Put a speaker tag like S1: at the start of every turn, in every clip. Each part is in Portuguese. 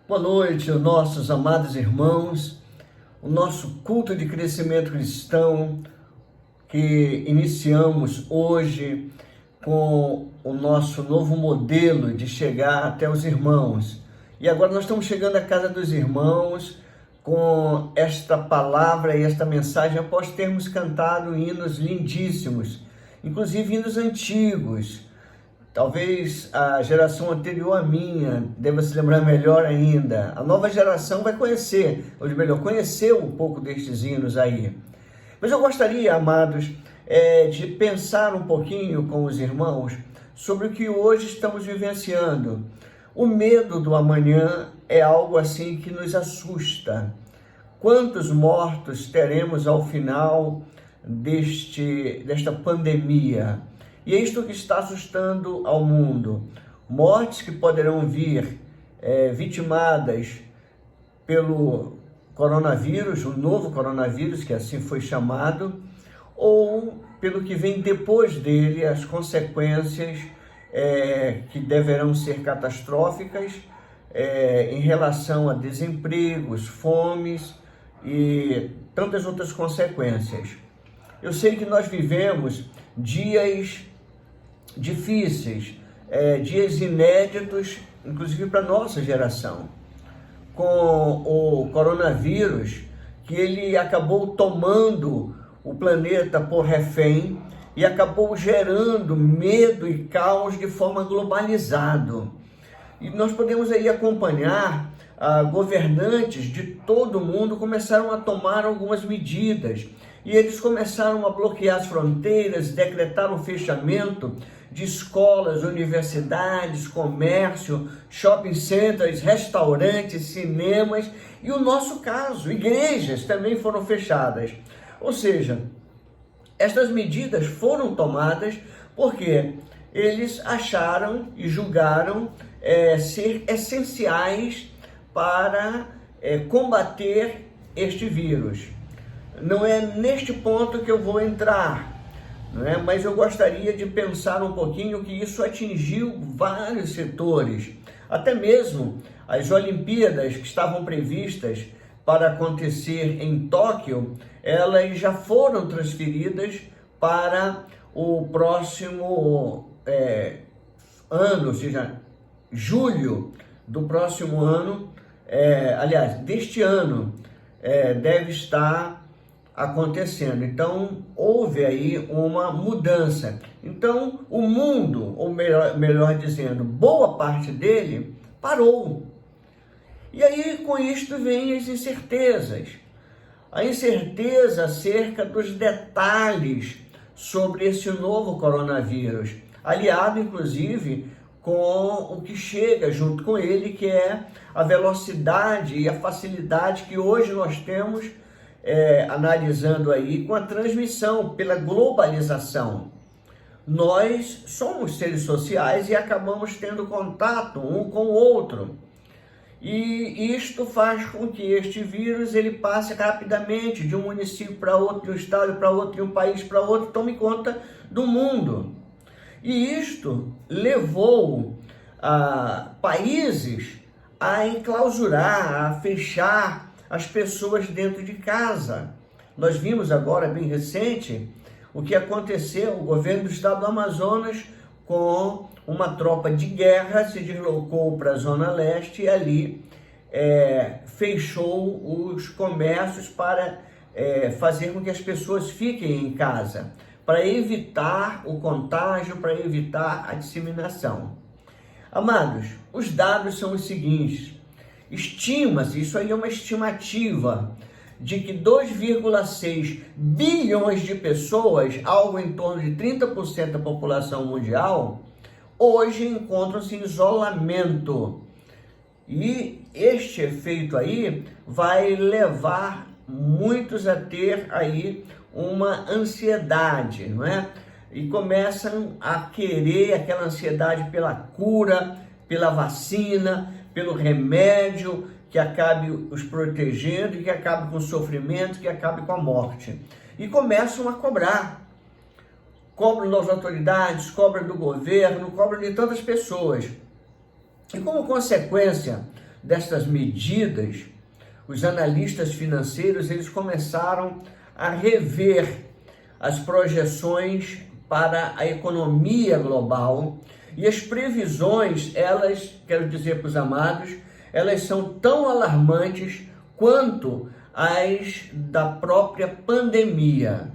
S1: Boa noite, nossos amados irmãos. O nosso culto de crescimento cristão que iniciamos hoje com o nosso novo modelo de chegar até os irmãos. E agora nós estamos chegando à casa dos irmãos com esta palavra e esta mensagem após termos cantado hinos lindíssimos, inclusive hinos antigos. Talvez a geração anterior à minha deva se lembrar melhor ainda. A nova geração vai conhecer, ou melhor, conheceu um pouco destes hinos aí. Mas eu gostaria, amados, de pensar um pouquinho com os irmãos sobre o que hoje estamos vivenciando. O medo do amanhã é algo assim que nos assusta. Quantos mortos teremos ao final desta pandemia? E é isto que está assustando ao mundo. Mortes que poderão vir vitimadas pelo coronavírus, o novo coronavírus, que assim foi chamado, ou pelo que vem depois dele, as consequências que deverão ser catastróficas em relação a desempregos, fomes e tantas outras consequências. Eu sei que nós vivemos dias difíceis, dias inéditos, inclusive para a nossa geração, com o coronavírus, que ele acabou tomando o planeta por refém e acabou gerando medo e caos de forma globalizada. E nós podemos aí acompanhar governantes de todo o mundo começaram a tomar algumas medidas e eles começaram a bloquear as fronteiras, decretaram o fechamento de escolas, universidades, comércio, shopping centers, restaurantes, cinemas e o nosso caso, igrejas também foram fechadas. Ou seja, estas medidas foram tomadas porque eles acharam e julgaram ser essenciais para combater este vírus. Não é neste ponto que eu vou entrar, não é? Mas eu gostaria de pensar um pouquinho que isso atingiu vários setores. Até mesmo as Olimpíadas que estavam previstas para acontecer em Tóquio, elas já foram transferidas para o próximo ano, ou seja, julho do próximo ano, deste ano, deve estar acontecendo. Então, houve aí uma mudança. Então, o mundo, ou melhor dizendo, boa parte dele parou. E aí, com isto, vem as incertezas. A incerteza acerca dos detalhes sobre esse novo coronavírus, aliado, inclusive, com o que chega junto com ele, que é a velocidade e a facilidade que hoje nós temos analisando aí com a transmissão pela globalização. Nós somos seres sociais e acabamos tendo contato um com o outro. E isto faz com que este vírus ele passe rapidamente de um município para outro, de um estado para outro, de um país para outro, tome conta do mundo. E isto levou países a enclausurar, a fechar as pessoas dentro de casa. Nós vimos agora, bem recente, o que aconteceu. O governo do estado do Amazonas, com uma tropa de guerra, se deslocou para a Zona Leste e ali fechou os comércios para fazer com que as pessoas fiquem em casa, para evitar o contágio, para evitar a disseminação. Amados, os dados são os seguintes. Estima-se, isso aí é uma estimativa, de que 2,6 bilhões de pessoas, algo em torno de 30% da população mundial, hoje encontram-se em isolamento. E este efeito aí vai levar muitos a ter aí uma ansiedade, não é? E começam a querer aquela ansiedade pela cura, pela vacina, pelo remédio que acabe os protegendo e que acabe com o sofrimento, que acabe com a morte. E começam a cobrar. Cobram das autoridades, cobram do governo, cobram de tantas pessoas. E como consequência destas medidas, os analistas financeiros eles começaram a rever as projeções para a economia global e as previsões, elas, quero dizer para os amados, elas são tão alarmantes quanto as da própria pandemia.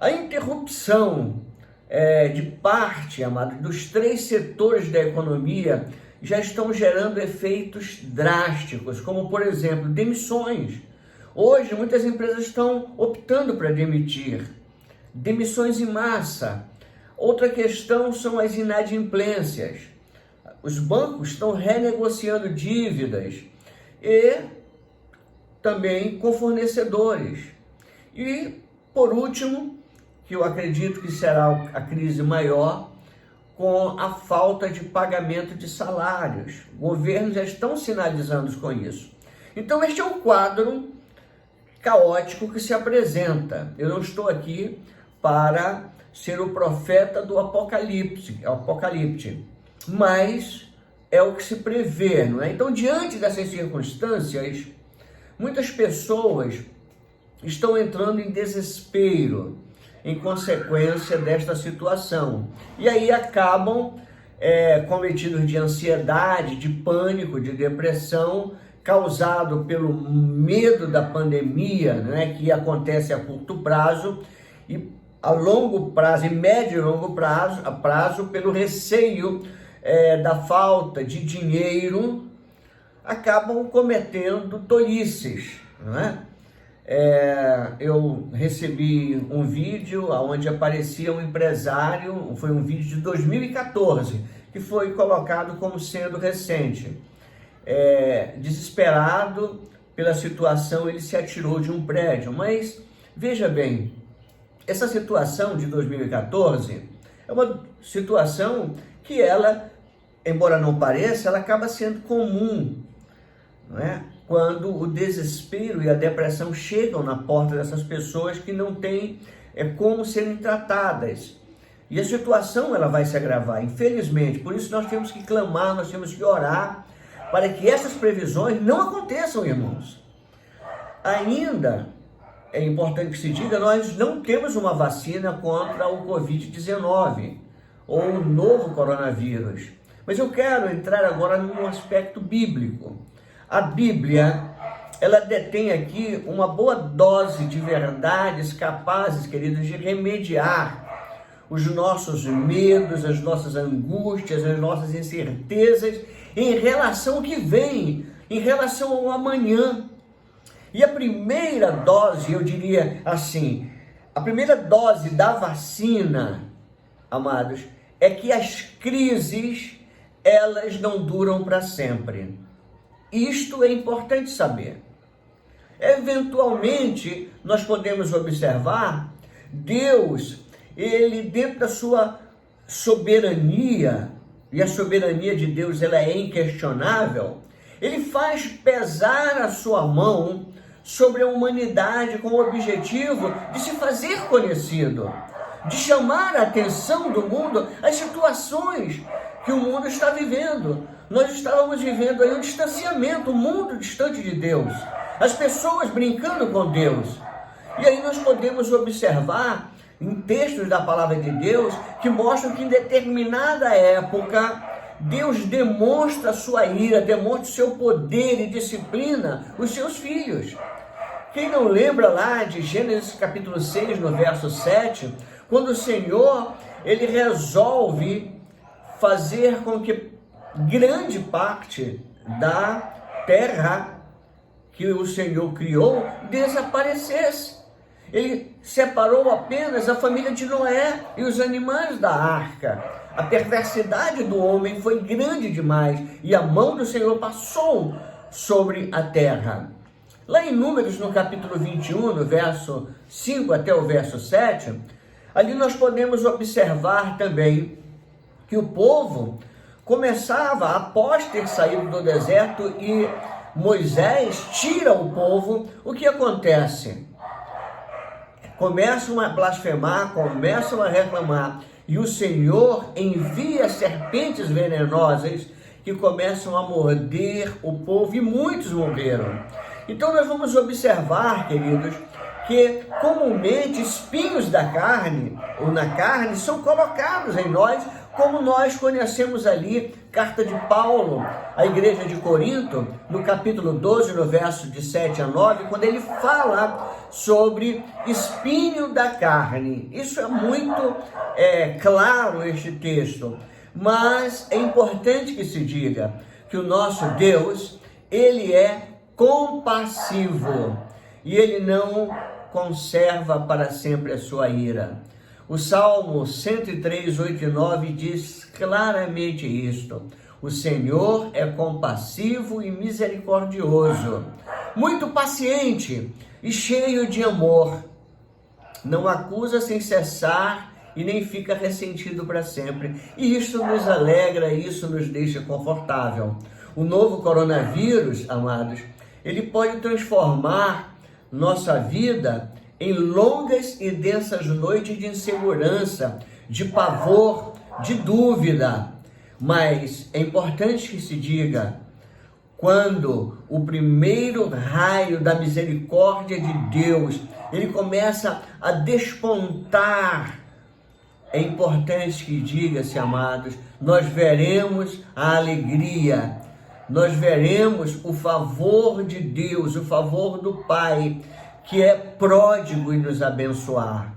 S1: A interrupção de parte, amados, dos 3 setores da economia já estão gerando efeitos drásticos, como, por exemplo, demissões. Hoje, muitas empresas estão optando para demitir. Demissões em massa. Outra questão são as inadimplências. Os bancos estão renegociando dívidas e também com fornecedores. E, por último, que eu acredito que será a crise maior, com a falta de pagamento de salários. Governos já estão sinalizando com isso. Então, este é um quadro caótico que se apresenta. Eu não estou aqui para ser o profeta do apocalipse, mas é o que se prevê, não é? Então, diante dessas circunstâncias, muitas pessoas estão entrando em desespero em consequência desta situação. E aí acabam cometidos de ansiedade, de pânico, de depressão, causado pelo medo da pandemia, né, que acontece a curto prazo, e a longo prazo, e médio e longo prazo, pelo receio da falta de dinheiro, acabam cometendo tolices, não é? Eu recebi um vídeo onde aparecia um empresário, foi um vídeo de 2014, que foi colocado como sendo recente. Desesperado pela situação, ele se atirou de um prédio. Mas, veja bem, essa situação de 2014 é uma situação que ela, embora não pareça, ela acaba sendo comum, não é? Quando o desespero e a depressão chegam na porta dessas pessoas que não têm como serem tratadas. E a situação ela vai se agravar, infelizmente. Por isso nós temos que clamar, nós temos que orar para que essas previsões não aconteçam, irmãos. Ainda é importante que se diga, nós não temos uma vacina contra o Covid-19 ou o novo coronavírus. Mas eu quero entrar agora num aspecto bíblico. A Bíblia, ela detém aqui uma boa dose de verdades capazes, queridos, de remediar os nossos medos, as nossas angústias, as nossas incertezas em relação ao que vem, em relação ao amanhã. E a primeira dose, eu diria assim, a primeira dose da vacina, amados, é que as crises, elas não duram para sempre. Isto é importante saber. Eventualmente, nós podemos observar Deus, ele dentro da sua soberania, e a soberania de Deus ela é inquestionável, ele faz pesar a sua mão sobre a humanidade com o objetivo de se fazer conhecido, de chamar a atenção do mundo às situações que o mundo está vivendo. Nós estávamos vivendo aí um distanciamento, um mundo distante de Deus, as pessoas brincando com Deus. E aí nós podemos observar em textos da palavra de Deus que mostram que em determinada época Deus demonstra a sua ira, demonstra o seu poder e disciplina os seus filhos. Quem não lembra lá de Gênesis capítulo 6, no verso 7, quando o Senhor, ele resolve fazer com que grande parte da terra que o Senhor criou desaparecesse. Ele separou apenas a família de Noé e os animais da arca. A perversidade do homem foi grande demais e a mão do Senhor passou sobre a terra. Lá em Números, no capítulo 21, no verso 5 até o verso 7, ali nós podemos observar também que o povo começava, após ter saído do deserto e Moisés tira o povo, o que acontece? Começam a blasfemar, começam a reclamar, e o Senhor envia serpentes venenosas que começam a morder o povo e muitos morreram. Então nós vamos observar, queridos, que comumente espinhos da carne, ou na carne, são colocados em nós, como nós conhecemos ali, carta de Paulo à igreja de Corinto, no capítulo 12, no verso de 7 a 9, quando ele fala sobre espinho da carne. Isso é muito claro, este texto, mas é importante que se diga que o nosso Deus, ele é compassivo e ele não conserva para sempre a sua ira. O Salmo 103, 8 e 9 diz claramente isto: o Senhor é compassivo e misericordioso, muito paciente e cheio de amor. Não acusa sem cessar e nem fica ressentido para sempre. E isso nos alegra, isso nos deixa confortável. O novo coronavírus, amados, ele pode transformar nossa vida em longas e densas noites de insegurança, de pavor, de dúvida. Mas é importante que se diga, quando o primeiro raio da misericórdia de Deus, ele começa a despontar, é importante que diga-se, amados, nós veremos a alegria, nós veremos o favor de Deus, o favor do Pai, que é pródigo em nos abençoar.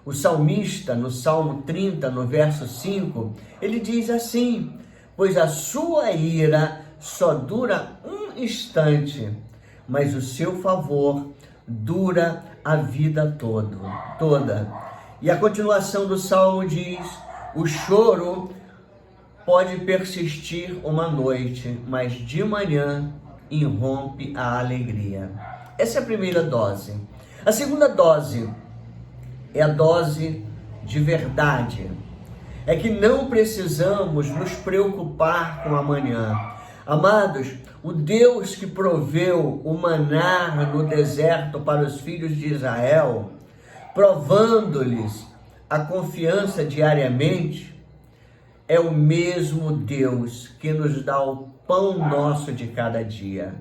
S1: O salmista, no Salmo 30, no verso 5, ele diz assim: pois a sua ira só dura um instante, mas o seu favor dura a vida toda. E a continuação do Salmo diz: o choro pode persistir uma noite, mas de manhã irrompe a alegria. Essa é a primeira dose. A segunda dose é a dose de verdade. É que não precisamos nos preocupar com amanhã. Amados, o Deus que proveu o maná no deserto para os filhos de Israel, provando-lhes a confiança diariamente, é o mesmo Deus que nos dá o pão nosso de cada dia.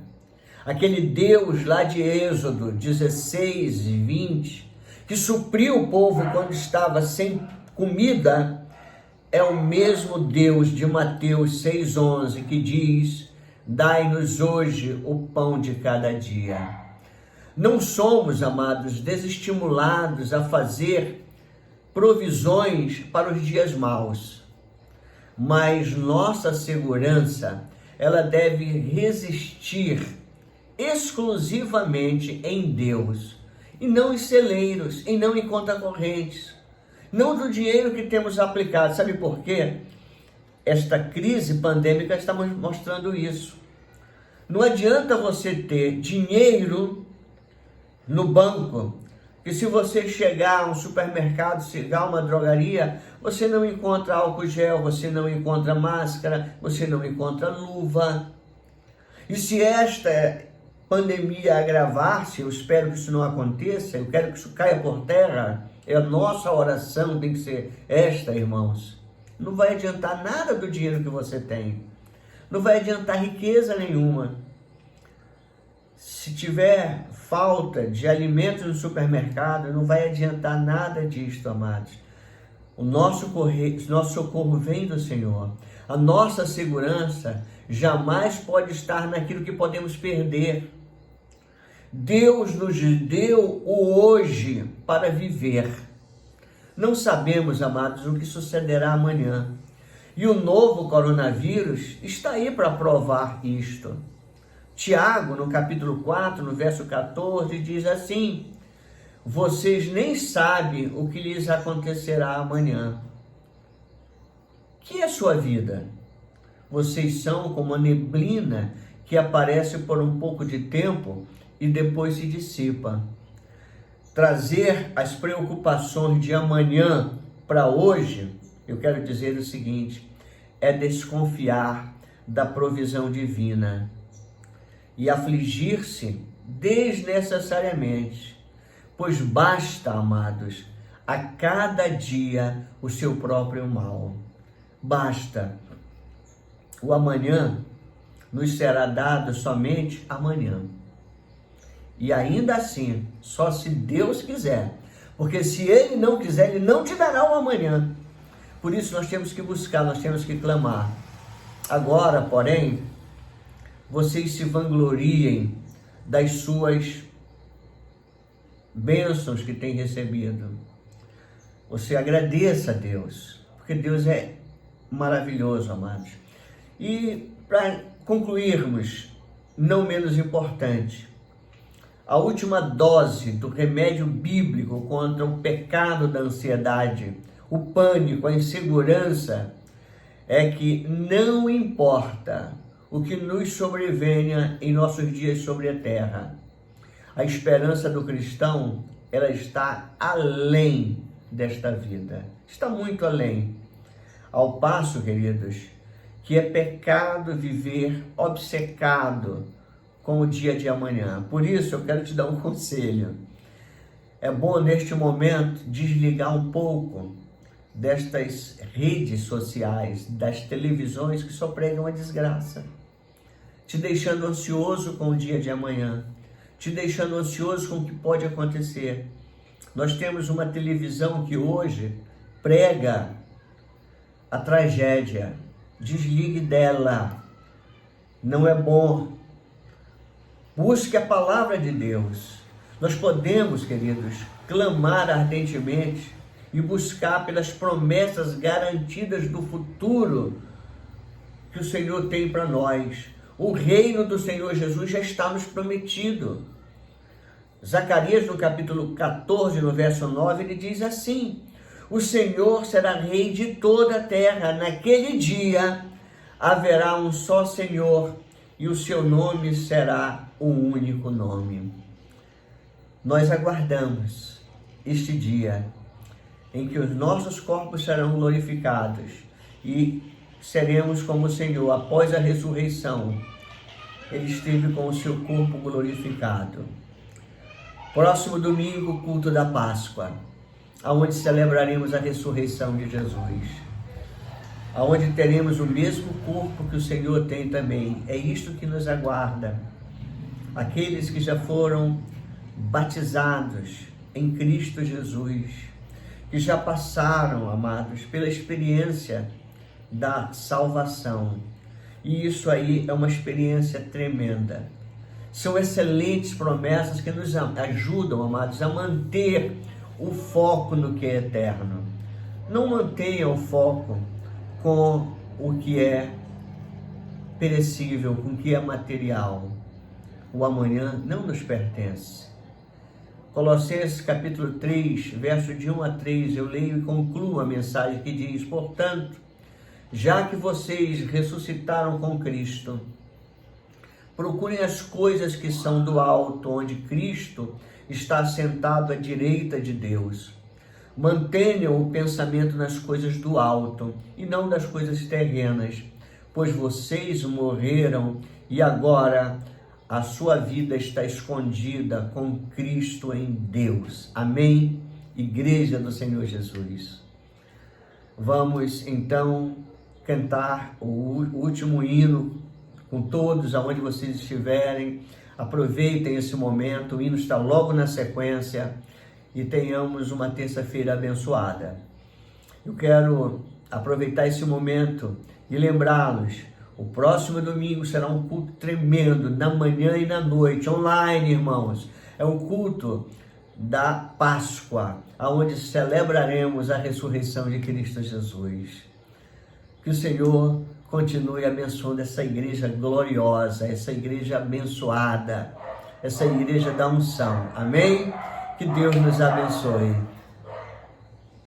S1: Aquele Deus lá de Êxodo 16, 20, que supriu o povo quando estava sem comida, é o mesmo Deus de Mateus 6,11, que diz: dai-nos hoje o pão de cada dia. Não somos, amados, desestimulados a fazer provisões para os dias maus, mas nossa segurança, ela deve resistir exclusivamente em Deus, e não em celeiros, e não em conta correntes, não do dinheiro que temos aplicado. Sabe por quê? Esta crise pandêmica está mostrando isso. Não adianta você ter dinheiro no banco, que se você chegar a um supermercado, chegar a uma drogaria, você não encontra álcool gel, você não encontra máscara, você não encontra luva. E se esta pandemia agravar-se, eu espero que isso não aconteça, eu quero que isso caia por terra, a nossa oração tem que ser esta, irmãos. Não vai adiantar nada do dinheiro que você tem, não vai adiantar riqueza nenhuma. Se tiver falta de alimentos no supermercado, não vai adiantar nada disto, amados. O nosso socorro vem do Senhor. A nossa segurança jamais pode estar naquilo que podemos perder. Deus nos deu o hoje para viver. Não sabemos, amados, o que sucederá amanhã. E o novo coronavírus está aí para provar isto. Tiago, no capítulo 4, no verso 14, diz assim: vocês nem sabem o que lhes acontecerá amanhã. Que é a sua vida? Vocês são como a neblina que aparece por um pouco de tempo e depois se dissipa. Trazer as preocupações de amanhã para hoje, eu quero dizer o seguinte, é desconfiar da provisão divina e afligir-se desnecessariamente, pois basta, amados, a cada dia o seu próprio mal. Basta. o amanhã nos será dado somente amanhã. E ainda assim, só se Deus quiser. Porque se Ele não quiser, Ele não te dará o amanhã. Por isso nós temos que buscar, nós temos que clamar. Agora, porém, vocês se vangloriem das suas bênçãos que têm recebido. Você agradeça a Deus, porque Deus é maravilhoso, amados. E para concluirmos, não menos importante, a última dose do remédio bíblico contra o pecado da ansiedade, o pânico, a insegurança, é que não importa o que nos sobrevenha em nossos dias sobre a terra, a esperança do cristão, ela está além desta vida, está muito além. Ao passo, queridos, que é pecado viver obcecado com o dia de amanhã. Por isso, eu quero te dar um conselho. É bom, neste momento, desligar um pouco destas redes sociais, das televisões que só pregam a desgraça, te deixando ansioso com o dia de amanhã, te deixando ansioso com o que pode acontecer. Nós temos uma televisão que hoje prega a tragédia. Desligue dela. Não é bom. Busque a palavra de Deus. Nós podemos, queridos, clamar ardentemente e buscar pelas promessas garantidas do futuro que o Senhor tem para nós. O reino do Senhor Jesus já está nos prometido. Zacarias, no capítulo 14, no verso 9, ele diz assim: o Senhor será rei de toda a terra. Naquele dia haverá um só Senhor e o seu nome será o único nome. Nós aguardamos este dia em que os nossos corpos serão glorificados e seremos como o Senhor. Após a ressurreição, Ele esteve com o seu corpo glorificado. Próximo domingo, culto da Páscoa, aonde celebraremos a ressurreição de Jesus, aonde teremos o mesmo corpo que o Senhor tem também. É isto que nos aguarda. Aqueles que já foram batizados em Cristo Jesus, que já passaram, amados, pela experiência da salvação. E isso aí é uma experiência tremenda. São excelentes promessas que nos ajudam, amados, a manter o foco no que é eterno. Não mantenha o foco com o que é perecível, com o que é material. O amanhã não nos pertence. Colossenses capítulo 3, verso de 1 a 3, eu leio e concluo a mensagem que diz: portanto, já que vocês ressuscitaram com Cristo, procurem as coisas que são do alto, onde Cristo está sentado à direita de Deus. Mantenham o pensamento nas coisas do alto e não das coisas terrenas, pois vocês morreram e agora a sua vida está escondida com Cristo em Deus. Amém? Igreja do Senhor Jesus. Vamos então cantar o último hino com todos, aonde vocês estiverem. Aproveitem esse momento, o hino está logo na sequência e tenhamos uma terça-feira abençoada. Eu quero aproveitar esse momento e lembrá-los: o próximo domingo será um culto tremendo, na manhã e na noite, online, irmãos. É um culto da Páscoa, onde celebraremos a ressurreição de Cristo Jesus. Que o Senhor continue abençoando essa igreja gloriosa, essa igreja abençoada, essa igreja da unção. Amém? Que Deus nos abençoe.